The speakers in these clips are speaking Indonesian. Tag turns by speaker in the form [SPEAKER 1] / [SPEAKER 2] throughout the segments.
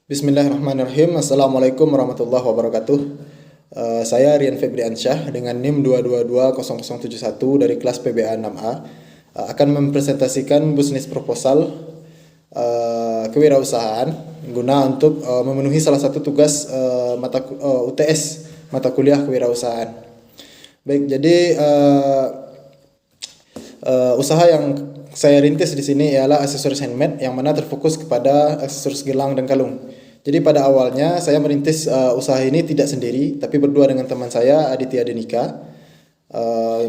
[SPEAKER 1] Bismillahirrahmanirrahim. Assalamualaikum warahmatullahi wabarakatuh. Saya Rian Febriansyah dengan NIM 2220071 dari kelas PBA 6A akan mempresentasikan bisnis proposal kewirausahaan guna untuk memenuhi salah satu tugas UTS mata kuliah kewirausahaan. Baik, jadi usaha yang saya rintis di sini ialah aksesoris handmade yang mana terfokus kepada aksesoris gelang dan kalung. Jadi pada awalnya saya merintis usaha ini tidak sendiri, tapi berdua dengan teman saya Aditya Denika,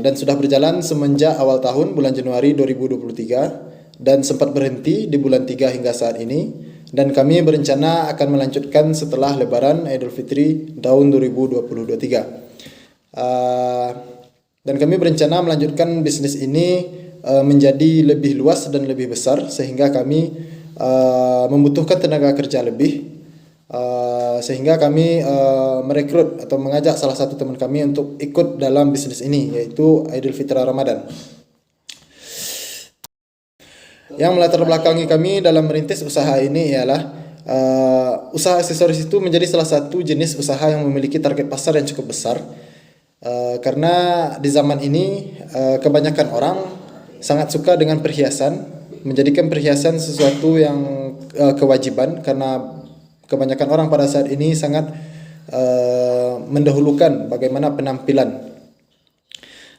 [SPEAKER 1] dan sudah berjalan semenjak awal tahun bulan Januari 2023 dan sempat berhenti di bulan 3 hingga saat ini, dan kami berencana akan melanjutkan setelah Lebaran Idul Fitri tahun 2023. Dan kami berencana melanjutkan bisnis ini menjadi lebih luas dan lebih besar, sehingga kami membutuhkan tenaga kerja lebih, sehingga kami merekrut atau mengajak salah satu teman kami untuk ikut dalam bisnis ini, yaitu Idul Fitri Ramadan. Yang melatar belakangi kami dalam merintis usaha ini ialah usaha aksesoris itu menjadi salah satu jenis usaha yang memiliki target pasar yang cukup besar, karena di zaman ini kebanyakan orang sangat suka dengan perhiasan, menjadikan perhiasan sesuatu yang kewajiban, karena kebanyakan orang pada saat ini sangat mendahulukan bagaimana penampilan.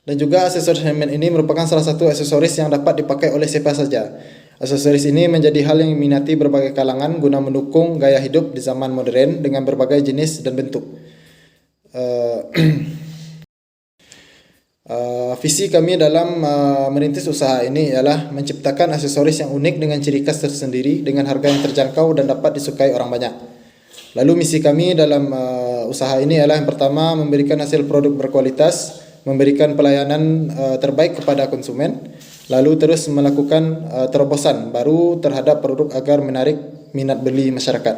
[SPEAKER 1] Dan juga aksesoris handmade ini merupakan salah satu aksesoris yang dapat dipakai oleh siapa saja. Aksesoris ini menjadi hal yang diminati berbagai kalangan guna mendukung gaya hidup di zaman modern dengan berbagai jenis dan bentuk. Visi kami dalam merintis usaha ini ialah menciptakan aksesoris yang unik dengan ciri khas tersendiri dengan harga yang terjangkau dan dapat disukai orang banyak. Lalu misi kami dalam usaha ini ialah yang pertama, memberikan hasil produk berkualitas, memberikan pelayanan terbaik kepada konsumen, lalu terus melakukan terobosan baru terhadap produk agar menarik minat beli masyarakat.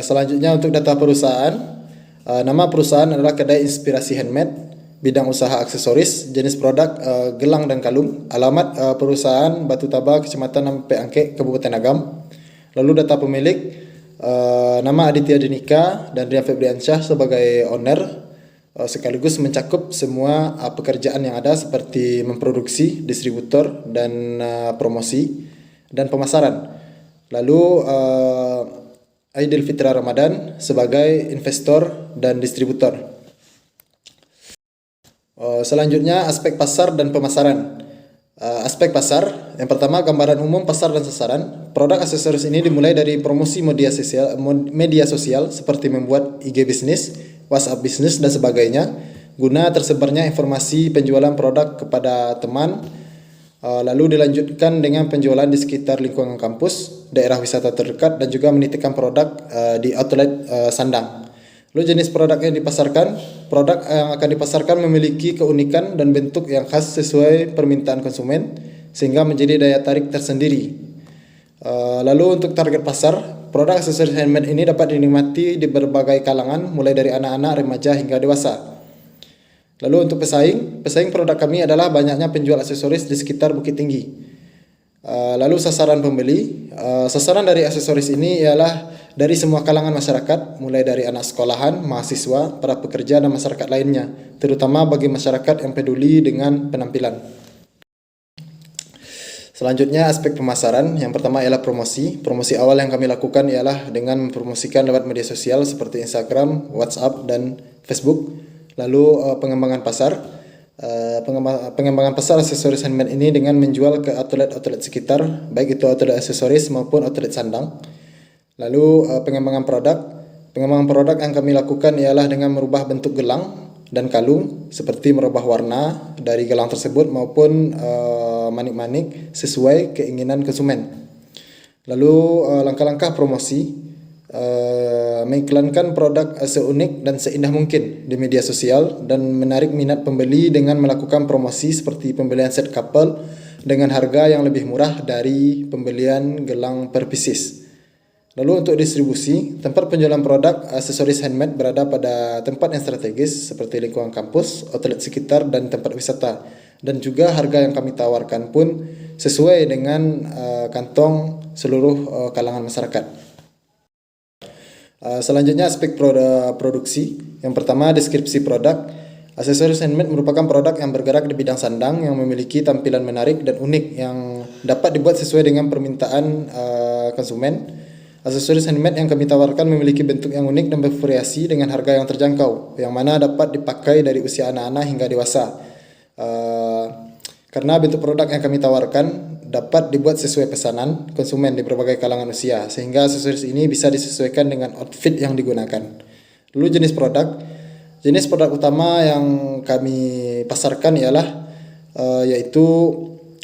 [SPEAKER 1] Selanjutnya untuk data perusahaan, nama perusahaan adalah Kedai Inspirasi Handmade, bidang usaha aksesoris, jenis produk gelang dan kalung, alamat perusahaan Batu Taba, Kecamatan Nampe Angke, Kabupaten Agam. Lalu data pemilik, nama Aditya Denika dan Rian Febriansyah sebagai owner, sekaligus mencakup semua pekerjaan yang ada seperti memproduksi, distributor, dan promosi dan pemasaran. Lalu Idul Fitri Ramadan sebagai investor dan distributor. Selanjutnya aspek pasar dan pemasaran. Aspek pasar, yang pertama gambaran umum pasar dan sasaran. Produk aksesoris ini dimulai dari promosi media sosial seperti membuat IG bisnis, WhatsApp bisnis dan sebagainya, guna tersebarnya informasi penjualan produk kepada teman. Lalu dilanjutkan dengan penjualan di sekitar lingkungan kampus, daerah wisata terdekat, dan juga menitipkan produk di outlet sandang. Lalu jenis produk yang dipasarkan, produk yang akan dipasarkan memiliki keunikan dan bentuk yang khas sesuai permintaan konsumen, sehingga menjadi daya tarik tersendiri. Lalu untuk target pasar, produk aksesoris handmade ini dapat dinikmati di berbagai kalangan, mulai dari anak-anak, remaja hingga dewasa. Lalu untuk pesaing produk kami adalah banyaknya penjual aksesoris di sekitar Bukit Tinggi. Lalu sasaran pembeli, sasaran dari aksesoris ini ialah dari semua kalangan masyarakat, mulai dari anak sekolahan, mahasiswa, para pekerja, dan masyarakat lainnya, terutama bagi masyarakat yang peduli dengan penampilan. Selanjutnya aspek pemasaran, yang pertama ialah promosi. Promosi awal yang kami lakukan ialah dengan mempromosikan lewat media sosial seperti Instagram, WhatsApp, dan Facebook. Lalu pengembangan pasar. Pengembangan pasar aksesoris handmade ini dengan menjual ke outlet-outlet sekitar, baik itu outlet aksesoris maupun outlet sandang. Lalu pengembangan produk yang kami lakukan ialah dengan merubah bentuk gelang dan kalung, seperti merubah warna dari gelang tersebut maupun manik-manik sesuai keinginan konsumen. Lalu langkah-langkah promosi, mengiklankan produk seunik dan seindah mungkin di media sosial dan menarik minat pembeli dengan melakukan promosi seperti pembelian set couple dengan harga yang lebih murah dari pembelian gelang per pieces. Lalu untuk distribusi, tempat penjualan produk aksesoris handmade berada pada tempat yang strategis seperti lingkungan kampus, outlet sekitar, dan tempat wisata. Dan juga harga yang kami tawarkan pun sesuai dengan kantong seluruh kalangan masyarakat. Selanjutnya aspek produksi. Yang pertama deskripsi produk. Aksesoris handmade merupakan produk yang bergerak di bidang sandang yang memiliki tampilan menarik dan unik yang dapat dibuat sesuai dengan permintaan konsumen. Aksesoris handmade yang kami tawarkan memiliki bentuk yang unik dan bervariasi dengan harga yang terjangkau, yang mana dapat dipakai dari usia anak-anak hingga dewasa. Karena bentuk produk yang kami tawarkan dapat dibuat sesuai pesanan konsumen di berbagai kalangan usia, sehingga aksesoris ini bisa disesuaikan dengan outfit yang digunakan. Lalu jenis produk. Jenis produk utama yang kami pasarkan ialah yaitu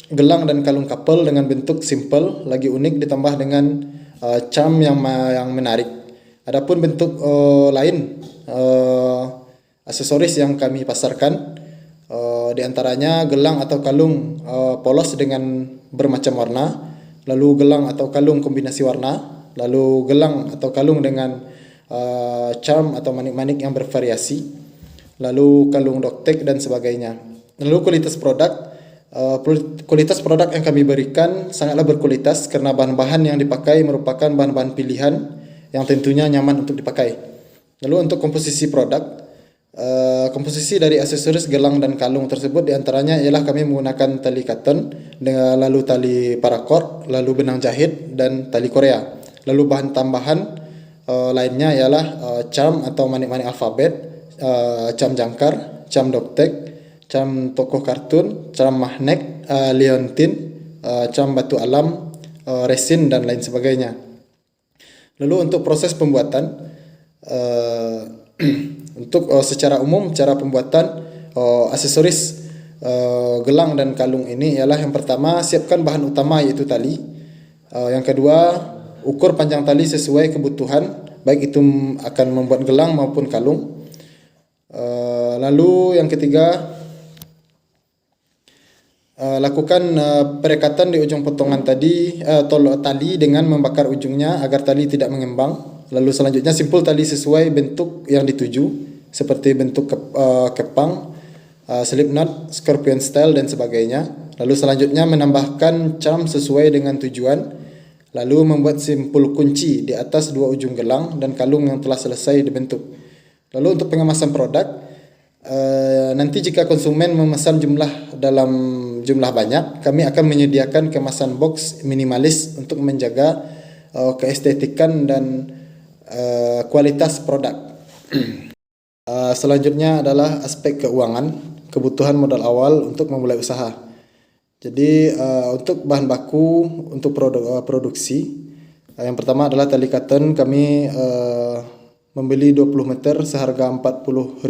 [SPEAKER 1] gelang dan kalung couple dengan bentuk simple, lagi unik ditambah dengan charm yang menarik. Adapun bentuk lain aksesoris yang kami pasarkan di antaranya gelang atau kalung polos dengan bermacam warna, lalu gelang atau kalung kombinasi warna, lalu gelang atau kalung dengan charm atau manik-manik yang bervariasi, lalu kalung doktek dan sebagainya. Lalu kualitas produk yang kami berikan sangatlah berkualitas karena bahan-bahan yang dipakai merupakan bahan-bahan pilihan yang tentunya nyaman untuk dipakai. Lalu untuk komposisi produk, komposisi dari aksesoris gelang dan kalung tersebut diantaranya ialah kami menggunakan tali cotton, lalu tali paracord, lalu benang jahit dan tali Korea. Lalu bahan tambahan lainnya ialah charm atau manik-manik alfabet, charm jangkar, charm doktek, charm tokoh kartun, charm magnet, liontin, charm batu alam, resin dan lain sebagainya. Lalu untuk proses pembuatan, untuk secara umum cara pembuatan aksesoris gelang dan kalung ini ialah yang pertama siapkan bahan utama yaitu tali. Yang kedua ukur panjang tali sesuai kebutuhan, baik itu akan membuat gelang maupun kalung. Lalu yang ketiga, lakukan perekatan di ujung potongan tali dengan membakar ujungnya agar tali tidak mengembang. Lalu selanjutnya simpul tali sesuai bentuk yang dituju, seperti bentuk kepang, slip knot, scorpion style dan sebagainya. Lalu selanjutnya menambahkan charm sesuai dengan tujuan. Lalu membuat simpul kunci di atas dua ujung gelang dan kalung yang telah selesai dibentuk. Lalu untuk pengemasan produk, nanti jika konsumen memesan dalam jumlah banyak, kami akan menyediakan kemasan box minimalis untuk menjaga keestetikan dan kualitas produk. Selanjutnya adalah aspek keuangan, kebutuhan modal awal untuk memulai usaha. Jadi untuk bahan baku untuk produksi, yang pertama adalah tali cotton. Kami membeli 20 meter seharga 40.000,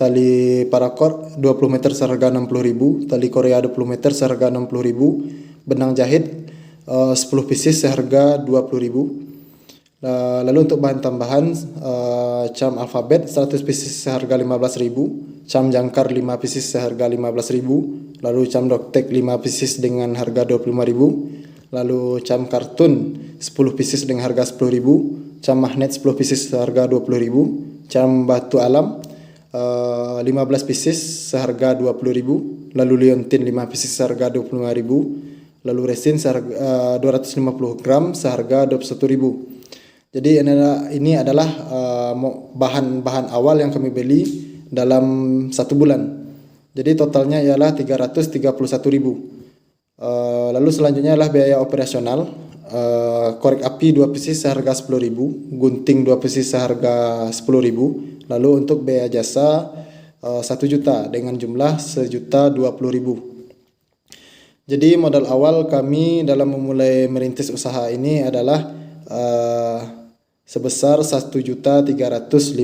[SPEAKER 1] tali paracord 20 meter seharga 60.000, tali Korea 20 meter seharga 60.000, benang jahit 10 pieces seharga 20.000. Lalu untuk bahan tambahan, charm alfabet 100 pieces seharga 15.000, charm jangkar 5 pieces seharga 15.000, lalu charm doktek 5 pieces dengan harga 25.000, lalu charm kartun 10 pieces dengan harga 10.000, charm magnet 10 pieces seharga 20.000, charm batu alam 15 pieces seharga 20.000, lalu liontin 5 pieces seharga 25.000, lalu resin seharga 250 gram seharga 21.000. Jadi ini adalah bahan-bahan awal yang kami beli dalam 1 bulan. Jadi totalnya ialah 331.000. Lalu selanjutnya adalah biaya operasional. Korek api 2 pieces seharga 10.000, gunting 2 pieces seharga 10.000. Lalu untuk biaya jasa 1 juta dengan jumlah 1.020.000. Jadi modal awal kami dalam memulai merintis usaha ini adalah sebesar 1.351.000.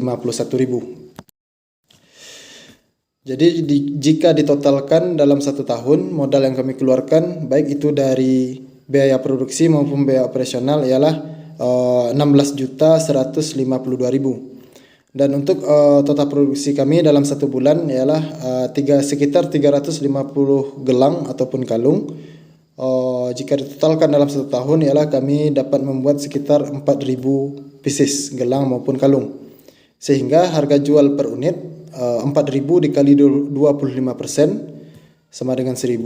[SPEAKER 1] Jadi jika ditotalkan dalam 1 tahun, modal yang kami keluarkan baik itu dari biaya produksi maupun biaya operasional ialah 16.152.000. Dan untuk total produksi kami dalam 1 bulan ialah sekitar 350 gelang ataupun kalung. Jika ditotalkan dalam 1 tahun ialah kami dapat membuat sekitar 4.000 pieces gelang maupun kalung, sehingga harga jual per unit 4.000 dikali 25% sama dengan 1.000.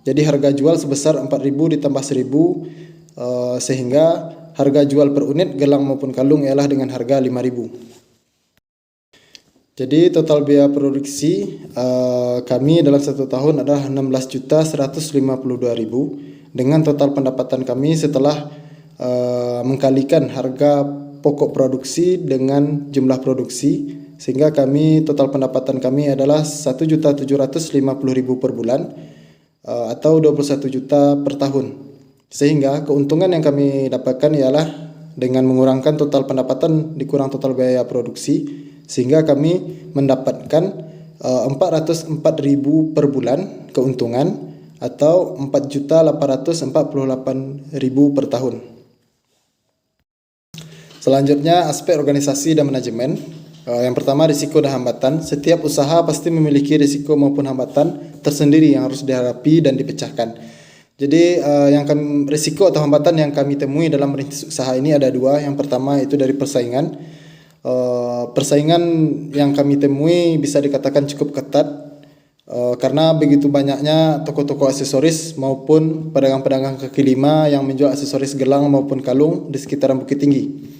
[SPEAKER 1] Jadi harga jual sebesar 4.000 ditambah 1.000, sehingga harga jual per unit gelang maupun kalung ialah dengan harga 5.000. Jadi total biaya produksi kami dalam 1 tahun adalah 16.152.000 dengan total pendapatan kami setelah mengkalikan harga pokok produksi dengan jumlah produksi, sehingga total pendapatan kami adalah 1.750.000 per bulan atau 21 juta per tahun. Sehingga keuntungan yang kami dapatkan ialah dengan mengurangkan total pendapatan dikurang total biaya produksi, sehingga kami mendapatkan 404.000 per bulan keuntungan atau 4.848.000 per tahun. Selanjutnya aspek organisasi dan manajemen. Yang pertama, risiko dan hambatan. Setiap usaha pasti memiliki risiko maupun hambatan tersendiri yang harus dihadapi dan dipecahkan. Jadi risiko atau hambatan yang kami temui dalam merintis usaha ini ada 2. Yang pertama itu dari persaingan. Persaingan yang kami temui bisa dikatakan cukup ketat karena begitu banyaknya toko-toko aksesoris maupun pedagang-pedagang kaki lima yang menjual aksesoris gelang maupun kalung di sekitaran Bukit Tinggi.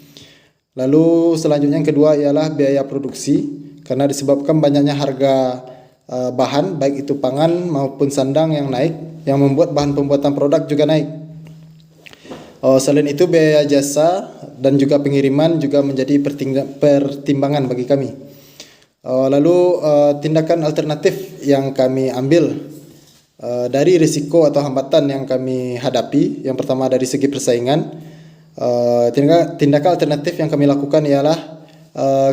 [SPEAKER 1] Lalu selanjutnya yang kedua ialah biaya produksi, karena disebabkan banyaknya harga bahan baik itu pangan maupun sandang yang naik, yang membuat bahan pembuatan produk juga naik. Selain itu biaya jasa dan juga pengiriman juga menjadi pertimbangan bagi kami. Lalu tindakan alternatif yang kami ambil dari risiko atau hambatan yang kami hadapi, yang pertama dari segi persaingan, tindakan alternatif yang kami lakukan ialah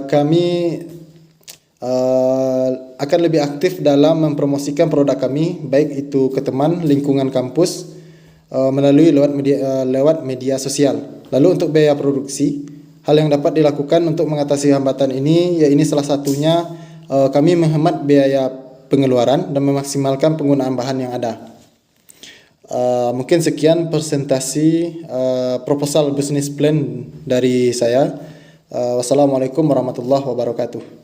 [SPEAKER 1] kami akan lebih aktif dalam mempromosikan produk kami, baik itu ke teman lingkungan kampus melalui lewat media sosial. Lalu untuk biaya produksi, hal yang dapat dilakukan untuk mengatasi hambatan ini, ya ini salah satunya kami menghemat biaya pengeluaran dan memaksimalkan penggunaan bahan yang ada. Mungkin sekian presentasi proposal business plan dari saya. Wassalamualaikum warahmatullahi wabarakatuh.